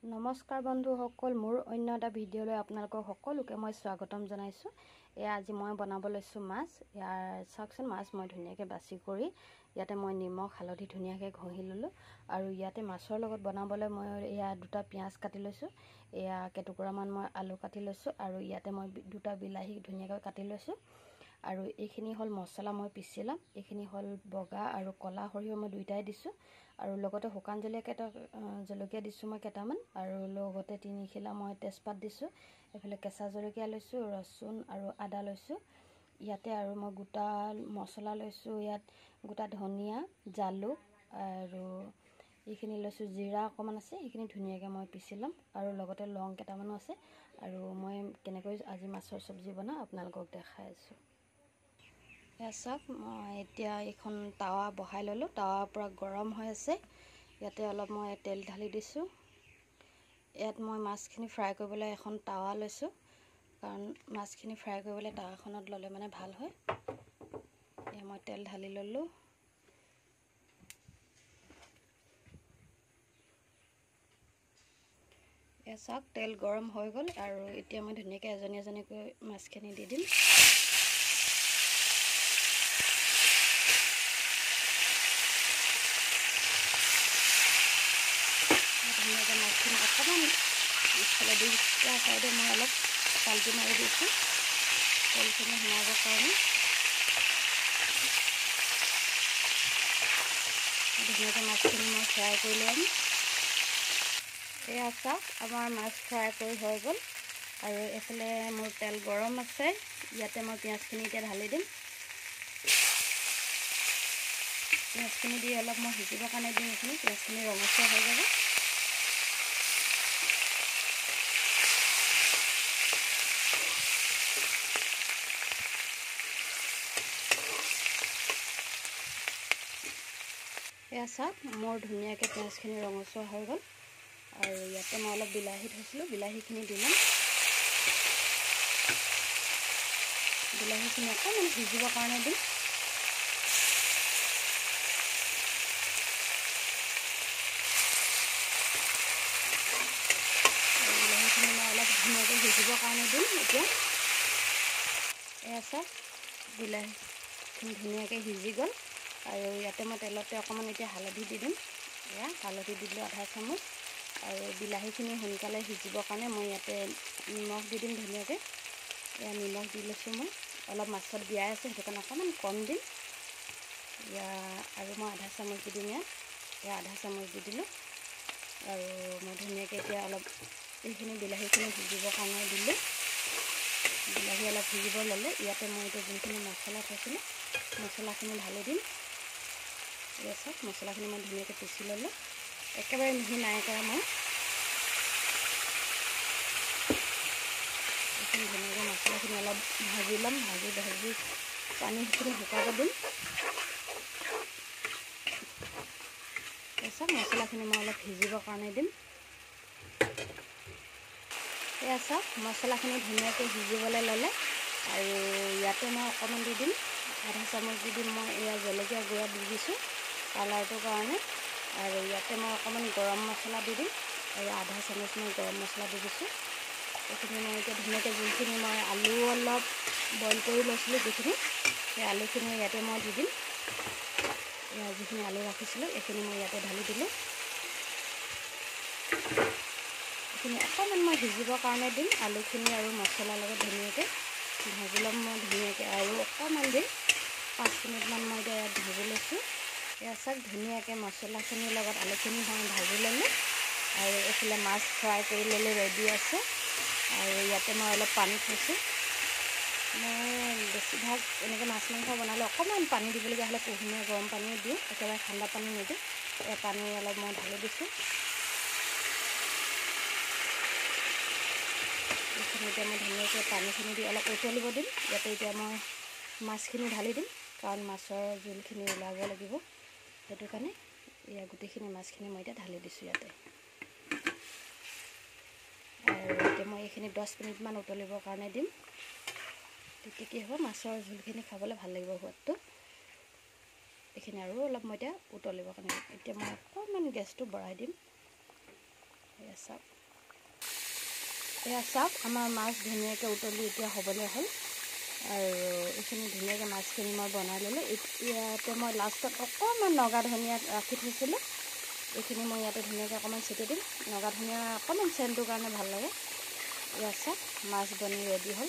নমস্কাৰ বন্ধুসকল, মোৰ অন্য এটা ভিডিঅ'লৈ আপোনালোকক সকলোকে মই স্বাগতম জনাইছোঁ। আজি মই বনাব লৈছোঁ মাছ। চাওকচোন, মাছ মই ধুনীয়াকৈ বাছি কৰি ইয়াতে মই নিমখ হালধি ধুনীয়াকৈ ঘঁহি ল'লোঁ। আৰু ইয়াতে মাছৰ লগত বনাবলৈ মই দুটা পিঁয়াজ কাটি লৈছোঁ। কেইটুকুৰামান মই আলু কাটি লৈছোঁ আৰু ইয়াতে মই দুটা বিলাহী ধুনীয়াকৈ কাটি লৈছোঁ। আৰু এইখিনি হ'ল মছলা মই পিচি ল'ম। এইখিনি হ'ল বগা আৰু ক'লা সৰিয়হ মই দুইটাই দিছোঁ। আৰু লগতে শুকান জলকীয়া দিছোঁ মই কেইটামান, আৰু লগতে 3 খিলা মই তেজপাত দিছোঁ। এইফালে কেঁচা জলকীয়া লৈছোঁ, ৰচুন আৰু আদা লৈছোঁ। ইয়াতে আৰু মই গোটা মছলা লৈছোঁ। ইয়াত গোটা ধনিয়া, জালুক আৰু এইখিনি লৈছোঁ। জিৰা অকণমান আছে, সেইখিনি ধুনীয়াকৈ মই পিচি ল'ম। আৰু লগতে লং কেইটামানো আছে। আৰু মই কেনেকৈ আজি মাছৰ চব্জি বনাওঁ আপোনালোকক দেখাই আছোঁ। চাওক, মই এতিয়া এইখন টাৱা বহাই ল'লোঁ। টাৱা পূৰা গৰম হৈ আছে। ইয়াতে অলপ মই তেল ঢালি দিছোঁ। ইয়াত মই মাছখিনি ফ্ৰাই কৰিবলৈ এখন টাৱা লৈছোঁ, কাৰণ মাছখিনি ফ্ৰাই কৰিবলৈ টাৱাখনত ল'লে মানে ভাল হয়। মই তেল ঢালি ল'লোঁ। চাওক, তেল গৰম হৈ গ'ল। আৰু এতিয়া মই ধুনীয়াকৈ এজনী এজনীকৈ মাছখিনি দি দিম। ধুনীয়াকৈ মাছখিনি অকণমান ইফালে দুইটা চাইডে মই অলপ পালটি মাৰি দিছোঁ তেলখিনি সোমাবৰ কাৰণে। ধুনীয়াকৈ মাছখিনি মই ফ্ৰাই কৰি ল'ম। চাওক, আমাৰ মাছ ফ্ৰাই কৰি হৈ গ'ল। আৰু এইফালে মোৰ তেল গৰম আছে। ইয়াতে মই পিঁয়াজখিনি এতিয়া ঢালি দিম। পিঁয়াজখিনি দি অলপ মই সিজিবৰ কাৰণে দিম। পিঁয়াজখিনি ৰঙচুৱা হৈ যাব। চাওক, মোৰ ধুনীয়াকৈ পিঁয়াজখিনি ৰঙচুৱা হৈ গ'ল। আৰু ইয়াতে মই অলপ বিলাহী থৈছিলোঁ, বিলাহীখিনি দি ল'ম। বিলাহীখিনি অকণমান সিজিবৰ কাৰণে দিম। বিলাহীখিনি মই অলপ ধুনীয়াকৈ সিজিবৰ কাৰণে দিম। এতিয়া চাওক, বিলাহীখিনি ধুনীয়াকৈ সিজি গ'ল। আৰু ইয়াতে মই তেলতে অকণমান এতিয়া হালধি দি দিম। হালধি দি দিলোঁ আধা চামুচ। আৰু বিলাহীখিনি সোনকালে সিজিবৰ কাৰণে মই ইয়াতে নিমখ দি দিম ধুনীয়াকৈ। নিমখ দি লৈছোঁ মই। অলপ মাছত দিয়াই আছে, সেইটো কাৰণে অকণমান কম দিম। আৰু মই আধা চামুচ দি দিম। আধা চামুচ দি দিলোঁ। আৰু মই ধুনীয়াকৈ এতিয়া অলপ এইখিনি বিলাহীখিনি সিজিবৰ কাৰণে দিলোঁ। বিলাহী অলপ সিজিব ল'লে ইয়াতে মই এতিয়া যোনখিনি মছলা থৈছিলোঁ, মছলাখিনি ঢালি দিম। চাওক, মছলাখিনি মই ধুনীয়াকৈ পিচি ল'লোঁ। একেবাৰে মিহি নাই কৰা মই। এইখিনি ধুনীয়াকৈ মছলাখিনি অলপ ভাজি ল'ম। ভাজি পানীখিনি শুকাব দিম। চাওক, মছলাখিনি মই অলপ সিজিবৰ কাৰণে দিম। চাওক, মছলাখিনি ধুনীয়াকৈ সিজিবলৈ ল'লে। আৰু ইয়াতে মই অকণমান দি দিম, আধা চামুচ দি দিম মই জলকীয়া গুড়া দি দিছোঁ কালাৰটোৰ কাৰণে। আৰু ইয়াতে মই অকণমান গৰম মছলা দি দিম। আৰু আধা চামুচ মই গৰম মছলা দি দিছোঁ। এইখিনি মই এতিয়া ধুনীয়াকৈ যোনখিনি মই আলু অলপ বইল কৰি লৈছিলোঁ, সেই আলুখিনি ইয়াতে মই দি দিম। যিখিনি আলু ৰাখিছিলোঁ এইখিনি মই ইয়াতে ঢালি দিলোঁ। এইখিনি অকণমান মই সিজিবৰ কাৰণে দিম। আলুখিনি আৰু মছলাৰ লগত ধুনীয়াকৈ ভাজি ল'ম মই ধুনীয়াকৈ। আৰু অকণমান দিম, 5 মিনিটমান মই এতিয়া ইয়াত ভাজি লৈছোঁ। চাওক, ধুনীয়াকৈ মছলাখিনিৰ লগত আলুখিনি মই ভাজি ল'লোঁ। আৰু এইফালে মাছ ফ্ৰাই কৰি ল'লোঁ, ৰেডি আছে। আৰু ইয়াতে মই অলপ পানী থৈছোঁ। মই বেছিভাগ এনেকৈ মাছ মাংস বনালে অকণমান পানী দিবলগীয়া হ'লে কুহুমীয়া গৰম পানী দিওঁ, একেবাৰে ঠাণ্ডা পানী নিদিওঁ। পানী অলপ মই ঢালি দিছোঁ। এইখিনি এতিয়া মই ধুনীয়াকৈ পানীখিনি দি অলপ উতলিব দিম। ইয়াতে এতিয়া মই মাছখিনি ঢালি দিম, কাৰণ মাছৰ জোলখিনি ওলাব লাগিব। সেইটো কাৰণে গোটেইখিনি মাছখিনি মই এতিয়া ঢালি দিছোঁ ইয়াতে। আৰু এতিয়া মই এইখিনি 10 মিনিটমান উতলিবৰ কাৰণে দিম। তেতিয়া কি হ'ব, মাছৰ জোলখিনি খাবলৈ ভাল লাগিব সোৱাদটো। এইখিনি আৰু অলপ মই এতিয়া উতলিবৰ কাৰণে দিম। এতিয়া মই অকণমান গেছটো বঢ়াই দিম। চাওক, এয়া চাওক আমাৰ মাছ ধুনীয়াকৈ উতলি এতিয়া হ'বলৈ হ'ল আৰু এইখিনি ধুনীয়াকৈ মাছখিনি মই বনাই ল'লোঁ। ইয়াতে মই লাষ্টত অকণমান নগা ধনিয়া ৰাখি থৈছিলোঁ, এইখিনি মই ইয়াতে ধুনীয়াকৈ অকণমান ছিটি দিম। নগা ধনিয়া অকণমান চেণ্টটোৰ কাৰণে ভাল লাগে। এয়া চাওক মাছ বনি ৰেডি হ'ল।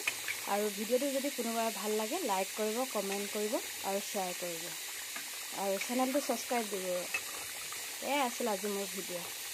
আৰু ভিডিঅ'টো যদি কোনোবাই ভাল লাগে লাইক কৰিব, কমেণ্ট কৰিব আৰু শ্বেয়াৰ কৰিব আৰু চেনেলটো ছাবস্ক্ৰাইব দিব। এয়াই আছিল আজি মোৰ ভিডিঅ'।